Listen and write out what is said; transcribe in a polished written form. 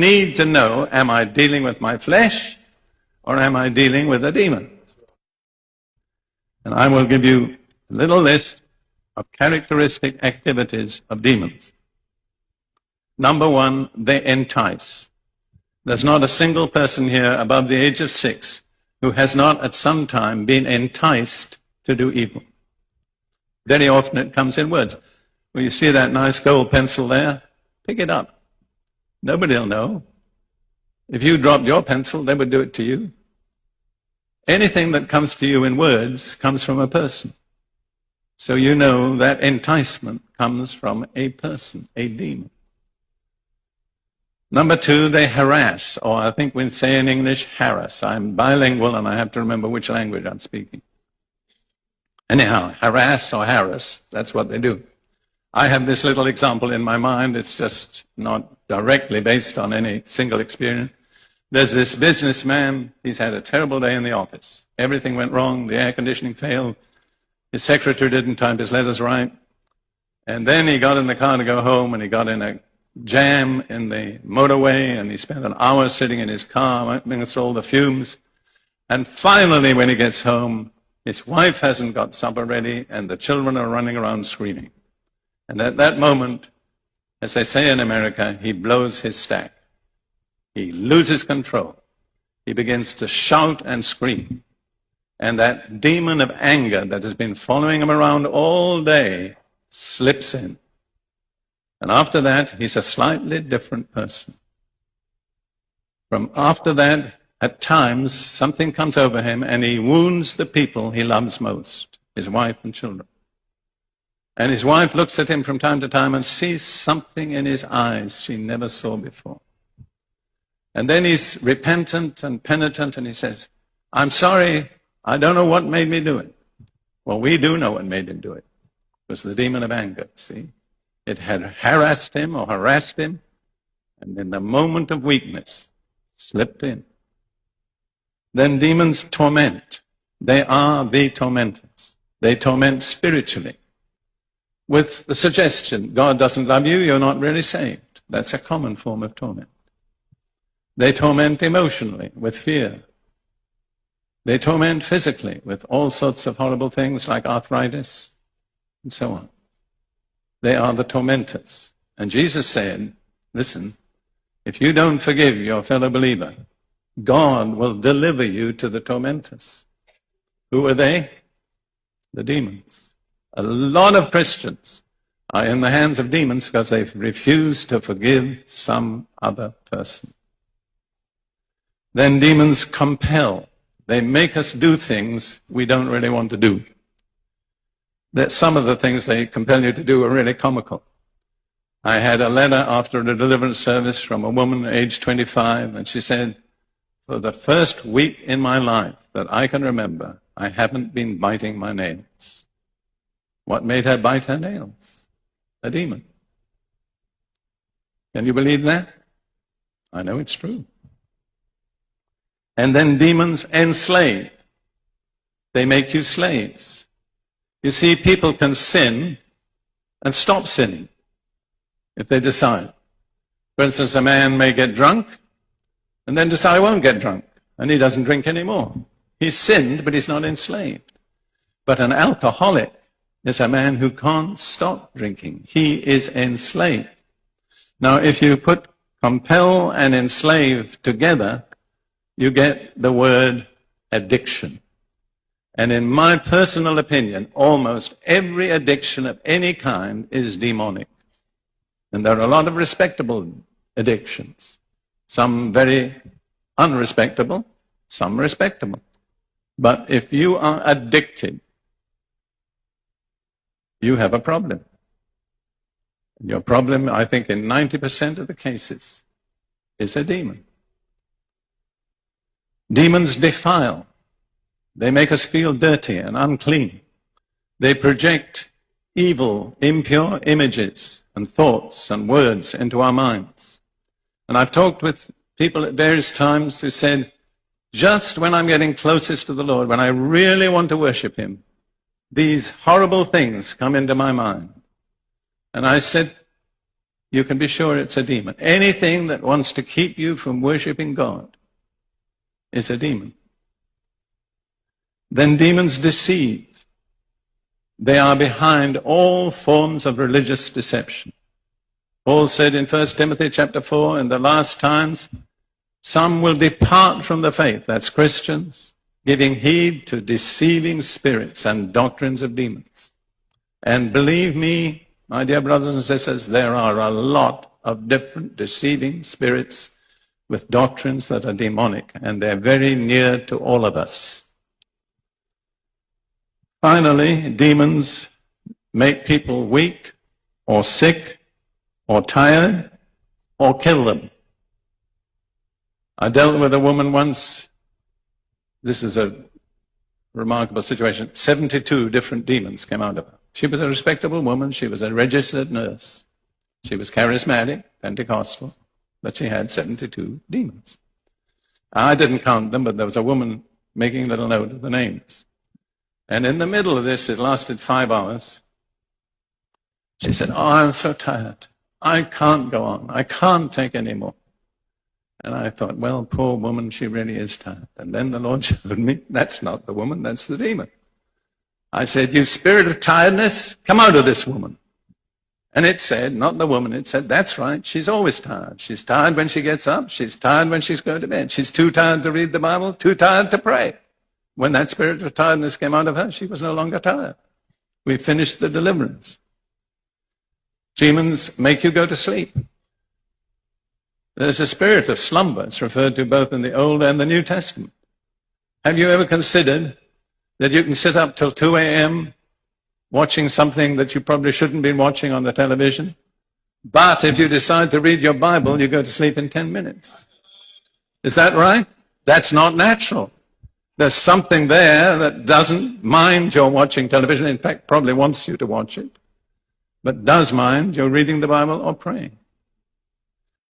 need to know, am I dealing with my flesh or am I dealing with a demon? And I will give you a little list of characteristic activities of demons. Number one, they entice. There's not a single person here above the age of 6 who has not at some time been enticed to do evil. Very often it comes in words. Well, you see that nice gold pencil there? Pick it up. Nobody will know. If you dropped your pencil, they would do it to you. Anything that comes to you in words comes from a person. So you know that enticement comes from a person, a demon. Number two, they harass, or I think we say in English, harass. I'm bilingual and I have to remember which language I'm speaking. Anyhow, harass or harass, that's what they do. I have this little example in my mind. It's just not directly based on any single experience. There's this businessman. He's had a terrible day in the office. Everything went wrong. The air conditioning failed. His secretary didn't type his letters right. And then he got in the car to go home, and he got in a jam in the motorway, and he spent an hour sitting in his car amidst all the fumes. And finally, when he gets home, his wife hasn't got supper ready, and the children are running around screaming. And at that moment, as they say in America, he blows his stack. He loses control. He begins to shout and scream. And that demon of anger that has been following him around all day slips in. And after that, he's a slightly different person. From after that, at times, something comes over him and he wounds the people he loves most, his wife and children. And his wife looks at him from time to time and sees something in his eyes she never saw before. And then he's repentant and penitent, and he says, I'm sorry, I don't know what made me do it. Well, we do know what made him do it. It was the demon of anger, see? It had harassed him or harassed him, and in the moment of weakness, slipped in. Then demons torment. They are the tormentors. They torment spiritually, with the suggestion, God doesn't love you, you're not really saved. That's a common form of torment. They torment emotionally, with fear. They torment physically, with all sorts of horrible things like arthritis, and so on. They are the tormentors. And Jesus said, listen, if you don't forgive your fellow believer, God will deliver you to the tormentors. Who are they? The demons. A lot of Christians are in the hands of demons because they've refused to forgive some other person. Then demons compel. They make us do things we don't really want to do. That some of the things they compel you to do are really comical. I had a letter after a deliverance service from a woman aged 25, and she said, for the first week in my life that I can remember, I haven't been biting my nails. What made her bite her nails? A demon. Can you believe that? I know it's true. And then demons enslave. They make you slaves. You see, people can sin and stop sinning if they decide. For instance, a man may get drunk and then decide, I won't get drunk, and he doesn't drink anymore. He's sinned, but he's not enslaved. But an alcoholic is a man who can't stop drinking. He is enslaved. Now, if you put compel and enslave together, you get the word addiction. And in my personal opinion, almost every addiction of any kind is demonic. And there are a lot of respectable addictions. Some very unrespectable, some respectable. But if you are addicted, you have a problem. And your problem, I think in 90% of the cases, is a demon. Demons defile. They make us feel dirty and unclean. They project evil, impure images and thoughts and words into our minds. And I've talked with people at various times who said, just when I'm getting closest to the Lord, when I really want to worship Him, these horrible things come into my mind. And I said, you can be sure it's a demon. Anything that wants to keep you from worshiping God is a demon. Then demons deceive. They are behind all forms of religious deception. Paul said in 1 Timothy chapter 4, in the last times, some will depart from the faith, that's Christians, giving heed to deceiving spirits and doctrines of demons. And believe me, my dear brothers and sisters, there are a lot of different deceiving spirits with doctrines that are demonic, and they're very near to all of us. Finally, demons make people weak or sick or tired or kill them. I dealt with a woman once. This is a remarkable situation. 72 different demons came out of her. She was a respectable woman. She was a registered nurse. She was charismatic, Pentecostal, but she had 72 demons. I didn't count them, but there was a woman making a little note of the names. And in the middle of this, it lasted 5 hours. She said, "Oh, I'm so tired. I can't go on. I can't take any more." And I thought, well, poor woman, she really is tired. And then the Lord showed me, that's not the woman, that's the demon. I said, "You spirit of tiredness, come out of this woman." And it said, not the woman, it said, that's right, she's always tired. She's tired when she gets up. She's tired when she's going to bed. She's too tired to read the Bible, too tired to pray. When that spirit of tiredness came out of her, she was no longer tired. We finished the deliverance. Demons make you go to sleep. There's a spirit of slumber. It's referred to both in the Old and the New Testament. Have you ever considered that you can sit up till 2 a.m. watching something that you probably shouldn't be watching on the television? But if you decide to read your Bible, you go to sleep in 10 minutes. Is that right? That's not natural. There's something there that doesn't mind your watching television. In fact, probably wants you to watch it, but does mind your reading the Bible or praying.